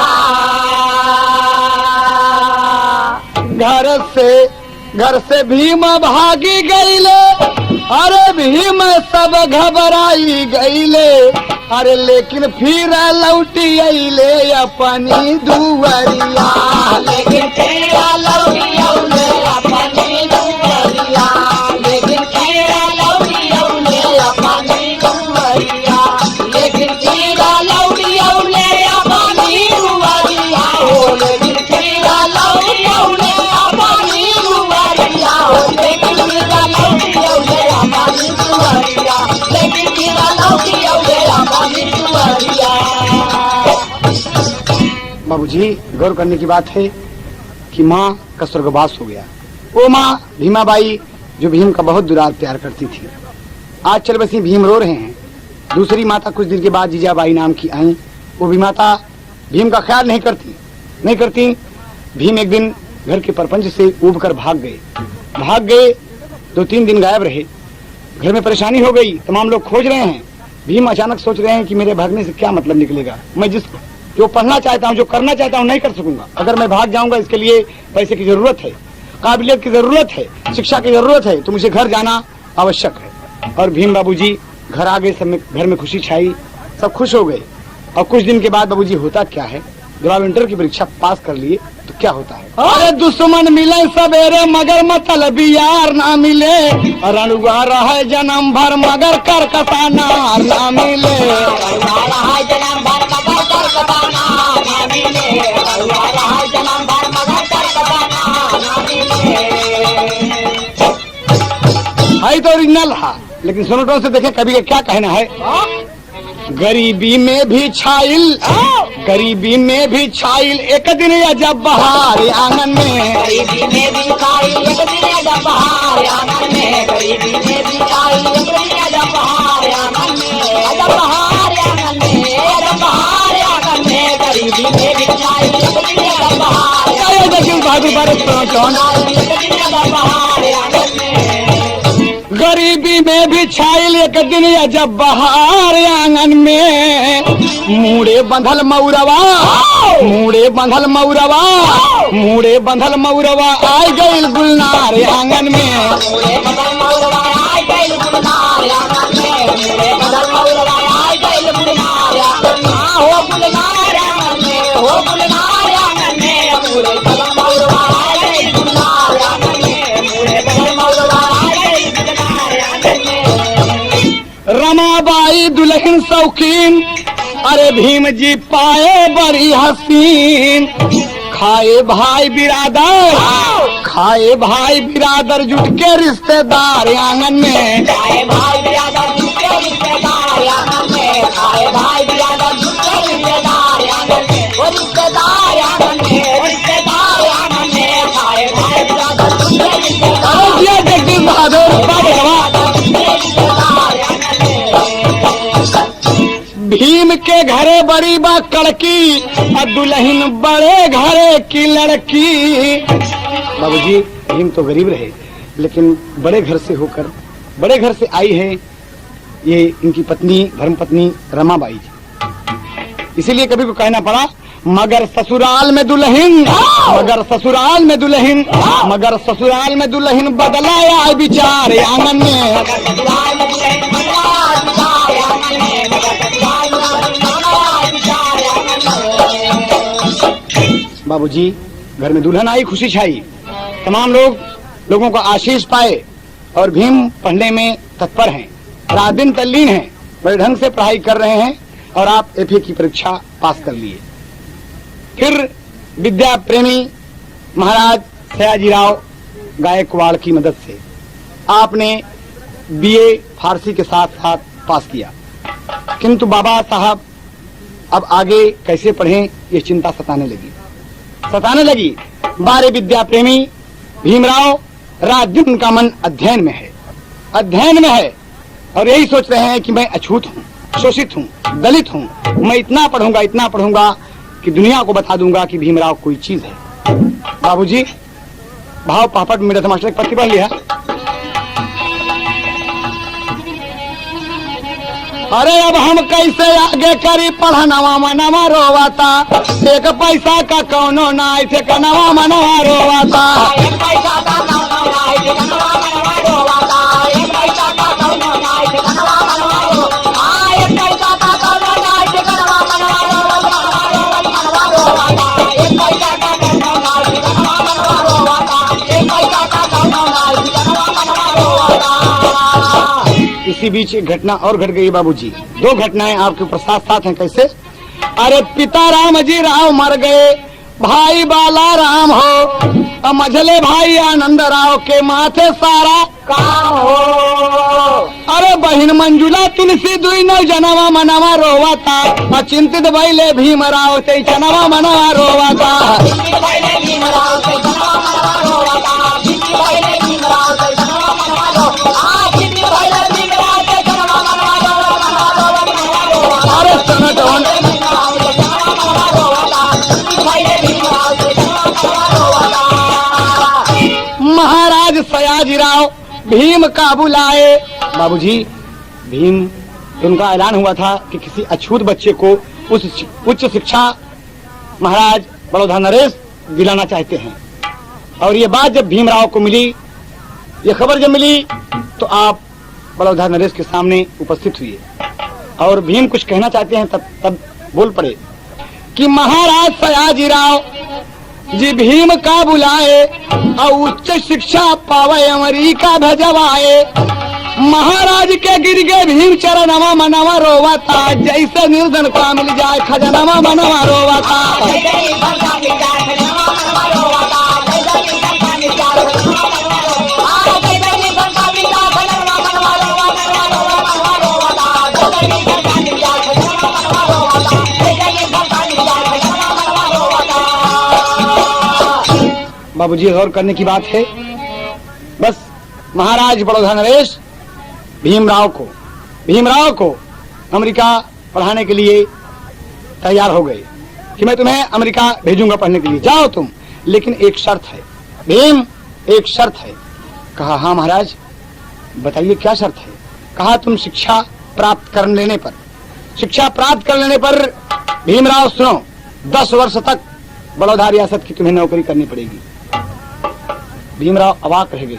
घर से भीम भागी गईले, अरे भीम सब घबराई गईले, अरे लेकिन फिर लौटी अइले अपनी दुवरिया। लेकिन फिर लौटी अइले अपनी दुवरिया, लेकिन फिर लौटी अइले अपनी दुवरिया, लेकिन फिर लौटी अइले अपनी दुवरिया हो, लेकिन फिर लौटी अइले अपनी दुवरिया हो, लेकिन फिर लौटी अइले अपनी दुवरिया, लेकिन फिर लौटी अइले अपनी दुवरिया। बाबूजी गौर करने की बात है कि माँ का स्वर्गवास हो गया। वो माँ भीमाबाई जो भीम का बहुत दुलार प्यार करती थी, आज चल बसी भीम रो रहे हैं। दूसरी माता कुछ दिन के बाद जीजाबाई नाम की आई। वो भी माता भीम का ख्याल नहीं करती। भीम एक दिन घर के परपंच से उब कर भाग गए। 2-3 दिन गायब रहे। घर में परेशानी हो गई, तमाम लोग खोज रहे हैं। भीम अचानक सोच रहे हैं कि मेरे भागने से क्या मतलब निकलेगा। मैं जो पढ़ना चाहता हूँ, जो करना चाहता हूँ, नहीं कर सकूंगा। अगर मैं भाग जाऊंगा, इसके लिए पैसे की जरूरत है, काबिलियत की जरूरत है, शिक्षा की जरूरत है, तो मुझे घर जाना आवश्यक है। और भीम बाबूजी घर आ गए। सब में घर में खुशी छाई, सब खुश हो गए। और कुछ दिन के बाद बाबूजी होता क्या है, जब आप इंटर की परीक्षा पास कर लिए तो क्या होता है। अरे दुश्मन मिले सवेरे मगर मतलबी यार ना मिले, रणुआ रहा जन्म भर मगर करकता नार ना मिले। है तो ओरिजिनल है, लेकिन सोनोटों से देखें कभी क्या कहना है। गरीबी में भी छाइल एक दिन अजब बहार आंगन में। गरीबी में भी छाइल एक दिन अजब बहार आंगन में, गरीबी में भी छाइल एक दिन अजब बहार आंगन में, अजब बहार आंगन में, अजब बहार आंगन में, गरीबी में भी छाइल एक दिन अजब बहार। क्या देखिए बहादुर भारत कौन एक दिन अजब बहार आंगन में। गरीबी में भी छाइल एक दिन अजब बहार आंगन में। मूड़े बंधल मऊरवा आय गइल गुलनार आंगन में। मूड़े बंधल मऊरवा आय गइल गुलनार आंगन में, मूड़े बंधल मऊरवा आय गइल गुलनार आंगन में, हो गुलनार आंगन में, हो गुलनार आंगन में, मूड़े बंधल मऊरवा आय गइल गुलनार आंगन में, मूड़े बंधल मऊरवा आय गइल गुलनार आंगन में। रमाबाई दुल्हन शौकीन, अरे भीम जी पाए बड़ी हसीन। खाए भाई बिरादर जुट के रिश्तेदार आंगन में। खाए भाई बिरादर जुट के रिश्तेदार आंगन में, खाए भाई बिरादर जुट के रिश्तेदार आंगन में, वो रिश्तेदार आंगन में, रिश्तेदार आंगन में, खाए भाई बिरादर जुट के रिश्तेदार। जगदीश बहादुर भीम भीम के घरे बड़ी बा कड़की और दुल्हन बड़े घरे की लड़की। बाबूजी भीम तो गरीब रहे लेकिन बड़े घर से होकर बड़े घर से आई है ये इनकी पत्नी धर्मपत्नी रमाबाई जी। इसीलिए कभी को कहना पड़ा मगर ससुराल में दुल्हन, मगर ससुराल में दुल्हन, मगर ससुराल में दुल्हन बदलाया विचार आंगन में। बाबूजी घर में दुल्हन आई, खुशी छाई, तमाम लोगों को आशीष पाए और भीम पढ़ने में तत्पर हैं, रात दिन तल्लीन हैं, बड़े ढंग से पढ़ाई कर रहे हैं और आप एफए की परीक्षा पास कर लिए। फिर विद्या प्रेमी महाराज सयाजीराव गायकवाड़ की मदद से आपने बीए फारसी के साथ साथ पास किया, किंतु बाबा साहब अब आगे कैसे पढ़ें ये चिंता सताने लगी। बारे विद्या प्रेमी भीमराव रात दिन उनका मन अध्ययन में है और यही सोच रहे हैं कि मैं अछूत हूँ, शोषित हूँ, दलित हूँ, मैं इतना पढ़ूंगा कि दुनिया को बता दूंगा कि भीमराव कोई चीज है। बाबूजी भाव पापड़ मेरे मास्टर एक पत्ती पढ़ लिया। अरे अब हम कैसे आगे करी पढ़नवा मनवा रोवाता, एक पैसा का कौनो ना थे कनवा मनवा रोवाता। इसी बीच एक घटना और घट गई बाबूजी, दो घटनाएं आपके ऊपर साथ साथ हैं। कैसे? अरे पिता राम जी राव मर गए, भाई बाला राम हो, मझले भाई आनंद राव के माथे सारा काम हो। अरे बहन मंजुला तुलसी दुई नौ जनवा मनवा रोवाता, चिंतित भइले भीमराव ते जनवा मनवा रोवाता। महाराज सयाजीराव भीम का बुलाए। बाबूजी भीम उनका ऐलान हुआ था कि किसी अछूत बच्चे को उच्च शिक्षा महाराज बड़ौदा नरेश दिलाना चाहते हैं। और ये बात जब भीमराव को मिली, ये खबर जब मिली तो आप बड़ौदा नरेश के सामने उपस्थित हुए और भीम कुछ कहना चाहते हैं। तब बोल पड़े कि महाराज सयाजीराव जी भीम का बुलाए और उच्च शिक्षा पावे अमेरिका भेजवाए। महाराज के गिर गए भीम चरणवा मनवा रोवाता, जैसे निर्धन का मिल जाए खजनवा मनवा रोवाता। बाबूजी गौर करने की बात है। बस महाराज बड़ौदा नरेश भीमराव को अमेरिका पढ़ाने के लिए तैयार हो गए कि मैं तुम्हें अमेरिका भेजूंगा पढ़ने के लिए, जाओ तुम, लेकिन एक शर्त है। भीम एक शर्त है। कहा हाँ महाराज बताइए क्या शर्त है। कहा तुम शिक्षा प्राप्त कर लेने पर भीमराव सुनो 10 वर्ष तक बड़ौदा रियासत की तुम्हें नौकरी करनी पड़ेगी। भीमराव अवाक रह गए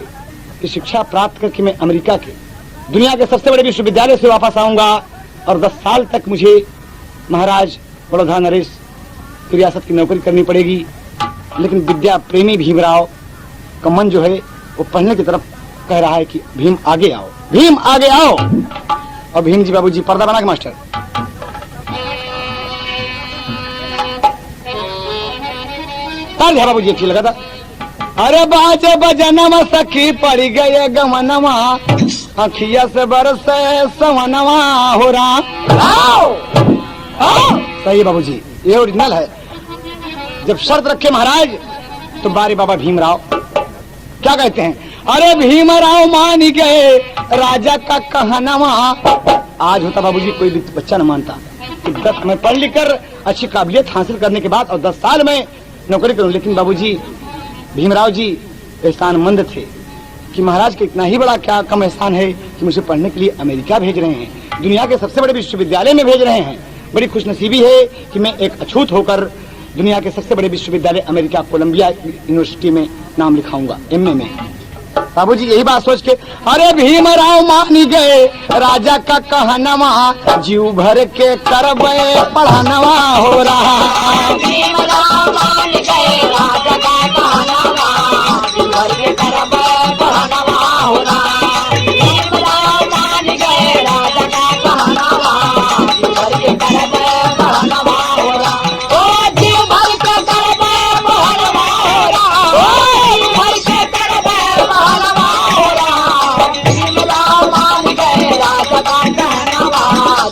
कि शिक्षा प्राप्त करके मैं अमेरिका के दुनिया के सबसे बड़े विश्वविद्यालय से वापस आऊंगा और 10 साल तक मुझे महाराज बड़ौदा नरेश की रियासत की नौकरी करनी पड़ेगी। लेकिन विद्या प्रेमी भीमराव का मन जो है वो पढ़ने की तरफ कह रहा है कि भीम आगे आओ, भीम आगे आओ। और भीम जी बाबूजी पर्दा बना के मास्टर ताल है बाबूजी, अच्छी लगा था। अरे बाजे बजनवा सखी पड़ गए गमनवा, अखिया से बरसे सवनवा हो रहा। सही बाबूजी, ये ओरिजिनल है। जब शर्त रखे महाराज तो बारे बाबा भीमराव क्या कहते हैं, अरे भीमराव मान गए राजा का कहनवा। आज होता बाबूजी कोई भी बच्चा न मानता, कि 10 मैं पढ़ लिख कर अच्छी काबिलियत हासिल करने के बाद और 10 साल में नौकरी करूं। लेकिन बाबूजी भीमराव जी एहसानमंद थे कि महाराज के इतना ही बड़ा क्या कम एहसान है कि मुझे पढ़ने के लिए अमेरिका भेज रहे हैं, दुनिया के सबसे बड़े विश्वविद्यालय में भेज रहे हैं। बड़ी खुशनसीबी है कि मैं एक अछूत होकर दुनिया के सबसे बड़े विश्वविद्यालय अमेरिका कोलंबिया यूनिवर्सिटी में नाम लिखाऊंगा, एमए में। बाबूजी यही बात सोच के अरे भीमराव मान गए राजा का कहनवा, जीव भर के करबे पढ़नवा हो रहा। भीमराव मान गए राजा का कहनवा, जीव भर के करबे पढ़नवा हो रहा। भीमराव मान गए राजा का कहनवा, जीव भर के करबे पढ़नवा हो रहा। ओ जीव भर के करबे पढ़नवा हो रहा। ओ जीव भर के करबे पढ़नवा हो रहा। भीमराव मान गए राजा का कहनवा,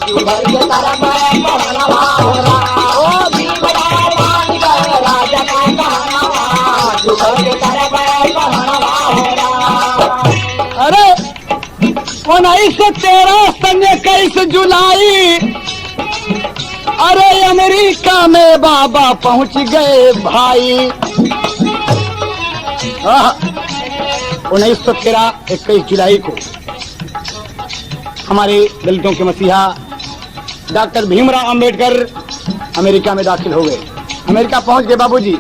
जीव भर के करबे पढ़नवा हो रहा। ओ भीमराव मान गए राजा का कहनवा, जीव भर के करबे पढ़नवा हो रहा। अरे 1913 सन 21 जुलाई, अरे अमेरिका में बाबा पहुंच गए भाई। 1913 21 जुलाई को हमारे दलितों के मसीहा डॉक्टर भीमराव अंबेडकर अमेरिका में दाखिल हो गए। अमेरिका पहुंच गए बाबूजी।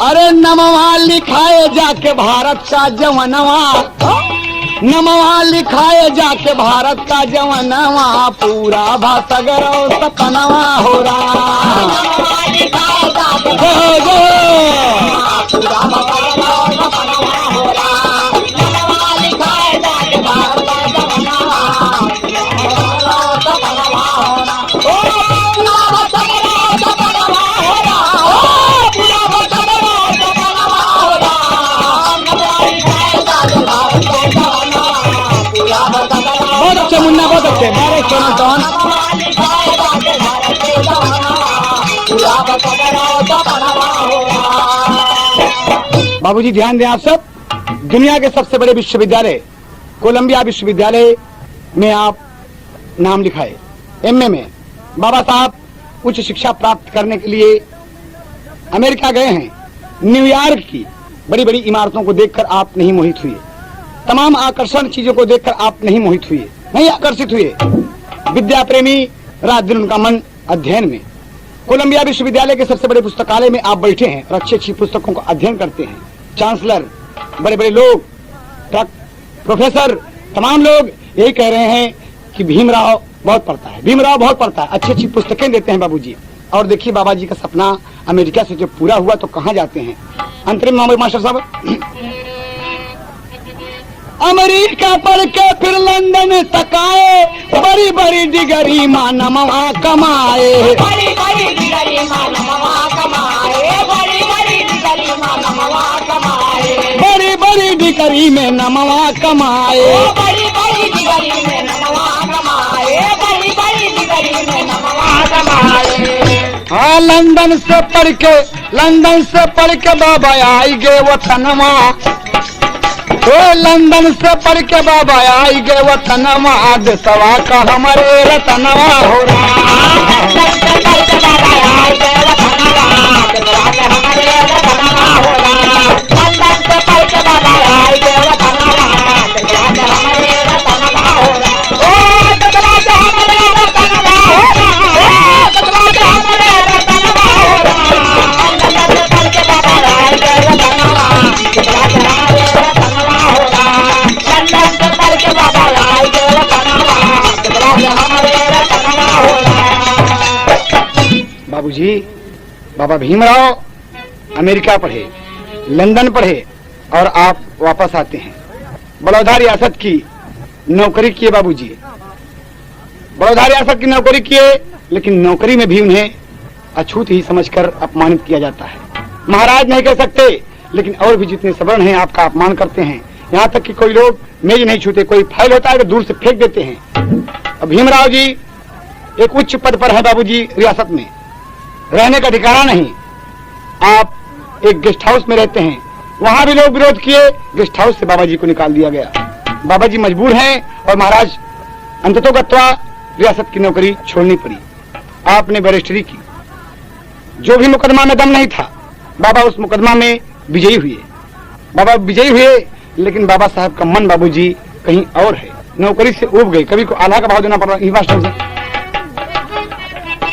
अरे नमवा लिखाए जाके भारत का जवनवा, नमवा लिखाए जाके भारत का जवनवा, पूरा भाषागर सपनवा हो रहा। नमवा लिखाए जाके जय जय पूरा भाषागर सपनवा हो रहा। नमवा लिखाए जाके भारत का जवनवा, सपनवा हो रहा। ओ पूरा भाषागर सपनवा हो रहा। ओ पूरा भाषागर सपनवा हो रहा। नमवा लिखाए जाके भारत का जवनवा, पूरा भाषागर बहुत अच्छे मुन्ना, बहुत अच्छे। बारे सोना कौन नमवा लिखाए जाके भारत के जवनवा, पूरा भाषागर सपनवा हो रहा। बाबूजी ध्यान दें आप सब, दुनिया के सबसे बड़े विश्वविद्यालय कोलंबिया विश्वविद्यालय में आप नाम लिखाए, एमए में। बाबा साहब उच्च शिक्षा प्राप्त करने के लिए अमेरिका गए हैं। न्यूयॉर्क की बड़ी बड़ी इमारतों को देखकर आप नहीं मोहित हुए, तमाम आकर्षण चीजों को देखकर आप नहीं मोहित हुए, नहीं आकर्षित हुए। विद्या प्रेमी रात दिन उनका मन अध्ययन में। कोलंबिया विश्वविद्यालय के सबसे बड़े पुस्तकालय में आप बैठे हैं और अच्छी अच्छी पुस्तकों का अध्ययन करते हैं। चांसलर, बड़े बड़े लोग, प्रोफेसर, तमाम लोग यही कह रहे हैं कि भीमराव बहुत पढ़ता है, भीमराव बहुत पढ़ता है, अच्छी अच्छी पुस्तकें देते हैं बाबूजी। और देखिए बाबा जी का सपना अमेरिका से जब पूरा हुआ तो कहाँ जाते हैं। अंतरिम मास्टर साहब, अमेरिका पढ़ के फिर लंदन तक आए, बड़ी बड़ी डिग्री मानवा कमाए। बड़ी बड़ी डिग्री मानवा कमाए, बड़ी बड़ी डिग्री मानवा कमाए। बड़ी बड़ी डिग्री में नमवा कमाए। बड़ी बड़ी डिग्री में नमवा कमाए, बड़ी बड़ी डिग्री में नमवा कमाए। हाँ लंदन से पढ़ के बाबा आई गए वतनवा। ओ लंदन से पढ़ के बाबा आई गए वतनवा, देशवा का हमारे रतनवा हो बाबूजी। बाबा भीमराव अमेरिका पढ़े, लंदन पढ़े और आप वापस आते हैं। बड़ौदा रियासत की नौकरी किए बाबूजी, बड़ौदा रियासत की नौकरी किए, लेकिन नौकरी में भी उन्हें अछूत ही समझकर अपमानित किया जाता है। महाराज नहीं कह सकते, लेकिन और भी जितने सवर्ण हैं आपका अपमान करते हैं। यहाँ तक कि कोई लोग मेज नहीं छूते, कोई फाइल होता है तो दूर से फेंक देते हैं। अब भीमराव जी एक उच्च पद पर है बाबूजी रियासत में, रहने का ठिकाना नहीं। आप एक गेस्ट हाउस में रहते हैं, वहां भी लोग विरोध किए, गेस्ट हाउस से बाबा जी को निकाल दिया गया। बाबा जी मजबूर हैं और महाराज अंततोगत्वा रियासत की नौकरी छोड़नी पड़ी। आपने बैरिस्टरी की। जो भी मुकदमा में दम नहीं था, बाबा उस मुकदमा में विजयी हुए। बाबा विजयी हुए, लेकिन बाबा साहब का मन बाबूजी कहीं और है। नौकरी से उब गई। कभी को आधा का भाव देना पड़ रहा मास्टर से।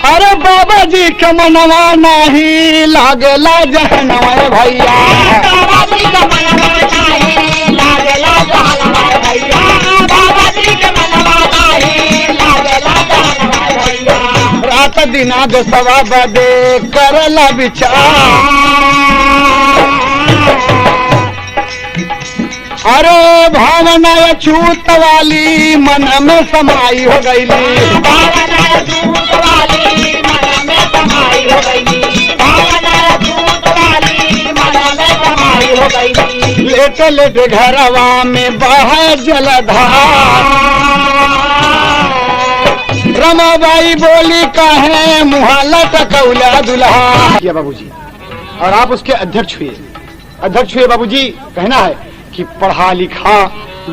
अरे बाबा जी के मनवा नहीं लागेला जहनवा भैया, बाबा जी का मनवा नहीं लागेला जहनवा भैया, बाबा जी के मनवा नहीं लागेला जहनवा भैया। रात दिना दसवा बदे करला विचार, अरे भावना छूत वाली मन में समाई हो गई, भावना छूत वाली मन में समाई हो गई, भावना छूत वाली मन में समाई हो गई। लेटे लेटे घरवा में बहे जलधार, रमाबाई बोली कहे मुहा लटकौला दुल्हा। किया बाबूजी, और आप उसके अध्यक्ष हुए। अध्यक्ष हुए बाबूजी, कहना है कि पढ़ा लिखा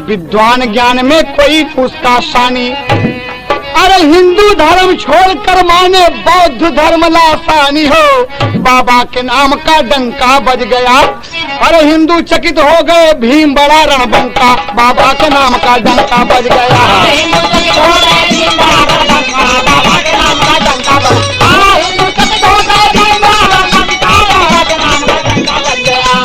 विद्वान ज्ञान में कोई उसका शानी, अरे हिंदू धर्म छोड़कर माने बौद्ध धर्म लासानी हो। बाबा के नाम का डंका बज गया, अरे हिंदू चकित हो गए, भीम बड़ा रणबंका। बाबा के नाम का डंका बज गया, हिंदू चकित हो गए, भीम बड़ा रणबंका। बाबा के नाम का डंका बज गया, हिंदू चकित हो गए, भीम बड़ा रणबंका। बाबा के नाम का डंका बज गया।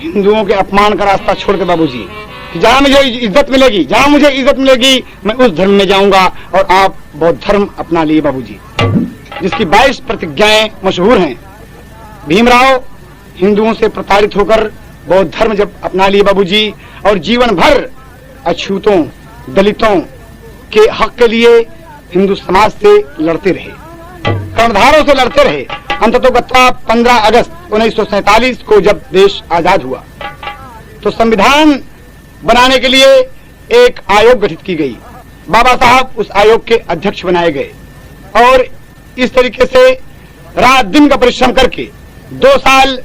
हिंदुओं के अपमान का रास्ता छोड़ के बाबूजी, जहाँ मुझे इज्जत मिलेगी, जहाँ मुझे इज्जत मिलेगी, मैं उस धर्म में जाऊंगा। और आप बौद्ध धर्म अपना लिए बाबूजी, जिसकी 22 प्रतिज्ञाएं मशहूर हैं। भीमराव हिंदुओं से प्रताड़ित होकर बौद्ध धर्म जब अपना लिए बाबूजी, और जीवन भर अछूतों दलितों के हक के लिए हिंदू समाज से लड़ते रहे, कर्णधारों से लड़ते रहे। अंततोगत्वा 15 अगस्त 1947 को जब देश आजाद हुआ, तो संविधान बनाने के लिए एक आयोग गठित की गई। बाबा साहब उस आयोग के अध्यक्ष बनाए गए, और इस तरीके से रात दिन का परिश्रम करके 2 साल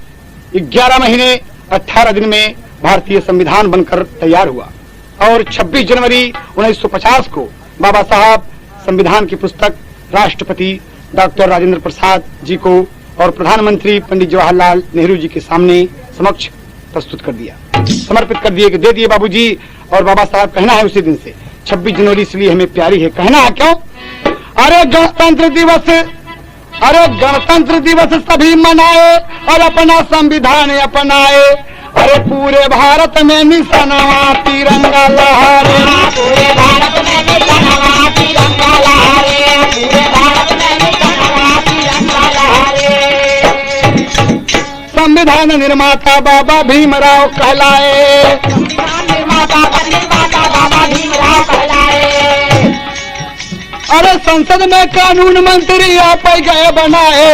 11 महीने 18 दिन में भारतीय संविधान बनकर तैयार हुआ। और 26 जनवरी 1950 को बाबा साहब संविधान की पुस्तक राष्ट्रपति डॉक्टर राजेंद्र प्रसाद जी को और प्रधानमंत्री पंडित जवाहरलाल नेहरू जी के सामने समक्ष प्रस्तुत कर दिया, समर्पित कर दिए कि दे दिए बाबूजी। और बाबा साहब कहना है उसी दिन से 26 जनवरी इसलिए हमें प्यारी है। कहना है क्यों? अरे गणतंत्र दिवस, अरे गणतंत्र दिवस सभी मनाए और अपना संविधान अपनाए। अरे पूरे भारत में निशानवा तिरंगा लहरे, पूरे भारत में निशानवा तिरंगा लहरे, पूरे भारत में निशानवा तिरंगा लहरे। संविधान निर्माता बाबा भीमराव कहलाए, संविधान निर्माता बाबा भीमराव कहलाए। अरे संसद में कानून मंत्री आप गए बनाए।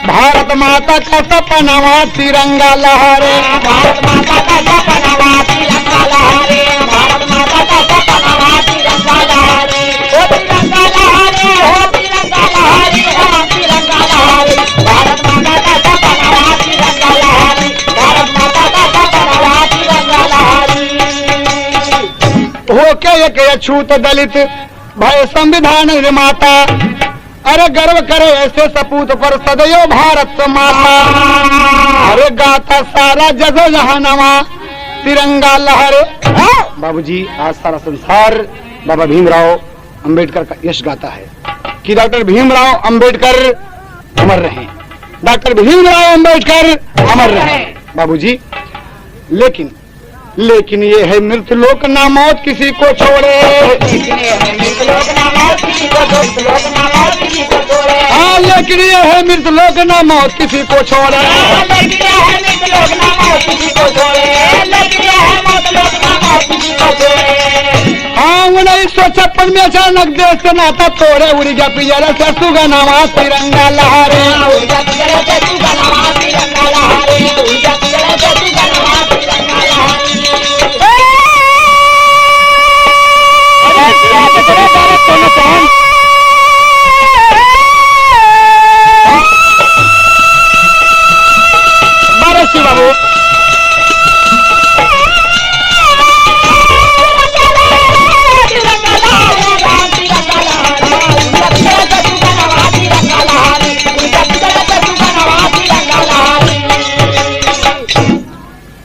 भारत माता का सपनावा तिरंगा लहरे, भारत माता का सपनावा तिरंगा लहरे, भारत माता का सपनावा तिरंगा लहरे। हो तिरंगा लहरे, हो तिरंगा लहरे, हो तिरंगा लहरे। भारत माता का सपनावा तिरंगा लहरे, भारत माता का सपनावा तिरंगा लहरे। होके एक अछूत दलित भय संविधान निर्माता। अरे गर्व करे ऐसे सपूत पर सदैव भारत माता। अरे गाता सारा जगह जहानवा तिरंगा लहरे। बाबूजी, आज सारा संसार बाबा भीमराव अंबेडकर का यश गाता है कि डॉक्टर भीमराव अंबेडकर अमर रहे, डॉक्टर भीमराव अंबेडकर अमर रहे बाबूजी। लेकिन ये है मृत्यु लोक ना मौत किसी को छोड़े, लेकिन ये है मृत्यु लोक ना मौत किसी को छोड़े। हाँ, लेकिन ये है मृत्यु लोक ना मौत किसी को छोड़े। लेकिन ये है मृत्यु लोक ना मौत किसी को छोड़े, लेकिन ये है मौत लोक ना मौत किसी को छोड़े। हाँ, 1956 में अचानक देश से नाता तोड़े, उड़ गया पिजरा से सुगनावा तिरंगा लहरे। बाबू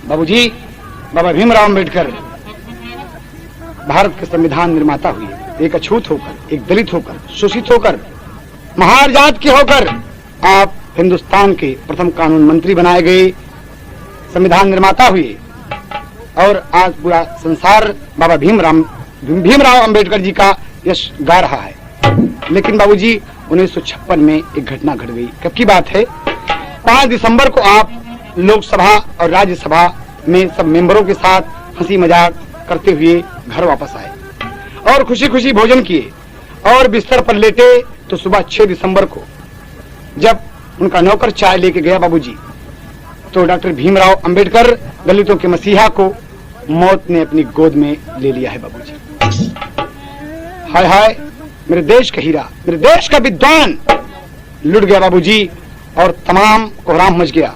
बाबूजी, बाबा भीमराव अंबेडकर भारत के संविधान निर्माता हुए, एक अछूत होकर, एक दलित होकर, शोषित होकर, महार जात के होकर आप हिंदुस्तान के प्रथम कानून मंत्री बनाए गए, संविधान निर्माता हुए और आज पूरा संसार बाबा भीमराव अंबेडकर जी का यश गा रहा है। लेकिन बाबूजी 1956 में एक घटना घट गई। कब की बात है? 5 दिसंबर को आप लोकसभा और राज्यसभा में सब मेंबरों के साथ हंसी मजाक करते हुए घर वापस आए और खुशी खुशी भोजन किए और बिस्तर पर लेटे तो सुबह 6 दिसंबर को जब उनका नौकर चाय लेके गया बाबूजी, तो डॉक्टर भीमराव अंबेडकर, दलितों के मसीहा को मौत ने अपनी गोद में ले लिया है बाबूजी। हाय हाय, मेरे देश का हीरा, मेरे देश का विद्वान लुट गया बाबूजी और तमाम कोहराम मच गया।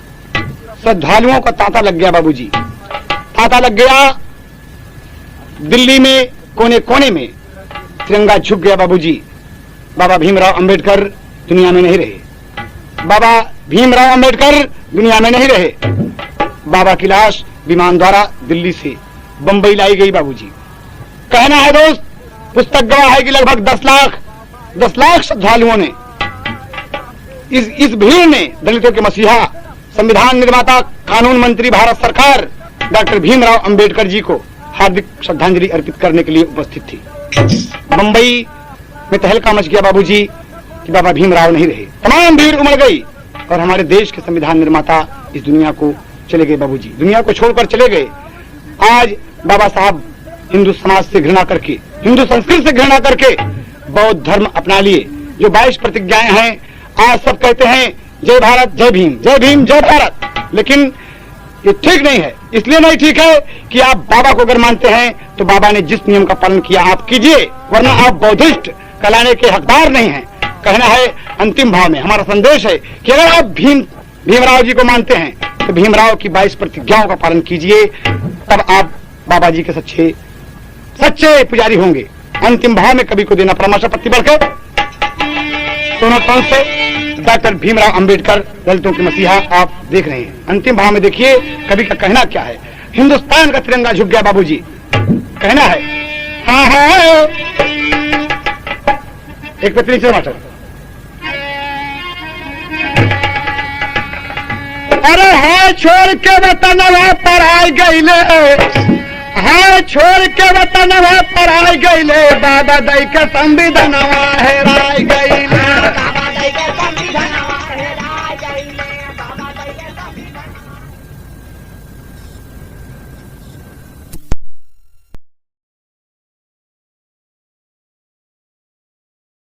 श्रद्धालुओं का तांता लग गया बाबूजी, तांता लग गया। दिल्ली में कोने कोने में तिरंगा झुक गया बाबूजी। बाबा भीमराव अंबेडकर दुनिया में नहीं रहे, बाबा भीमराव अंबेडकर दुनिया में नहीं रहे। बाबा की लाश विमान द्वारा दिल्ली से बंबई लाई गई बाबूजी। कहना है दोस्त, पुस्तक गवाह है कि लगभग 10 लाख श्रद्धालुओं ने, इस भीड़ ने दलितों के मसीहा, संविधान निर्माता, कानून मंत्री भारत सरकार डॉक्टर भीमराव अंबेडकर जी को हार्दिक श्रद्धांजलि अर्पित करने के लिए उपस्थित थी। बंबई में तहलका मच गया बाबूजी कि बाबा भीमराव नहीं रहे। तमाम भीड़ उमड़ गई और हमारे देश के संविधान निर्माता इस दुनिया को चले गए बाबूजी, दुनिया को छोड़कर चले गए। आज बाबा साहब हिंदू समाज से घृणा करके, हिंदू संस्कृति से घृणा करके बौद्ध धर्म अपना लिए। जो 22 प्रतिज्ञाएं हैं, आज सब कहते हैं जय भारत, जय भीम, जय भीम, जय भारत। लेकिन ये ठीक नहीं है। इसलिए नहीं ठीक है कि आप बाबा को अगर मानते हैं तो बाबा ने जिस नियम का पालन किया आप कीजिए, वरना आप बौद्धिस्ट कहलाने के हकदार नहीं हैं। कहना है अंतिम भाव में हमारा संदेश है कि अगर आप भीमराव जी को मानते हैं तो भीमराव की 22 प्रतिज्ञाओं का पालन कीजिए, तब आप बाबा जी के सच्चे पुजारी होंगे। अंतिम भाव में कभी को देना परामर्श पत्ती बढ़ के सोना कौन से डॉक्टर भीमराव अंबेडकर, दलितों के मसीहा आप देख रहे हैं। अंतिम भाव में देखिए कवि का कहना क्या है। हिंदुस्तान का तिरंगा झुक गया बाबूजी, कहना है हाँ हाँ। एक पत्नी से मास्टर, अरे हाँ छोड़ के वतन पर आई गईले, हाँ छोड़ के वतन पर आई गईले, बाबा दई के संविधान हेराई गईले।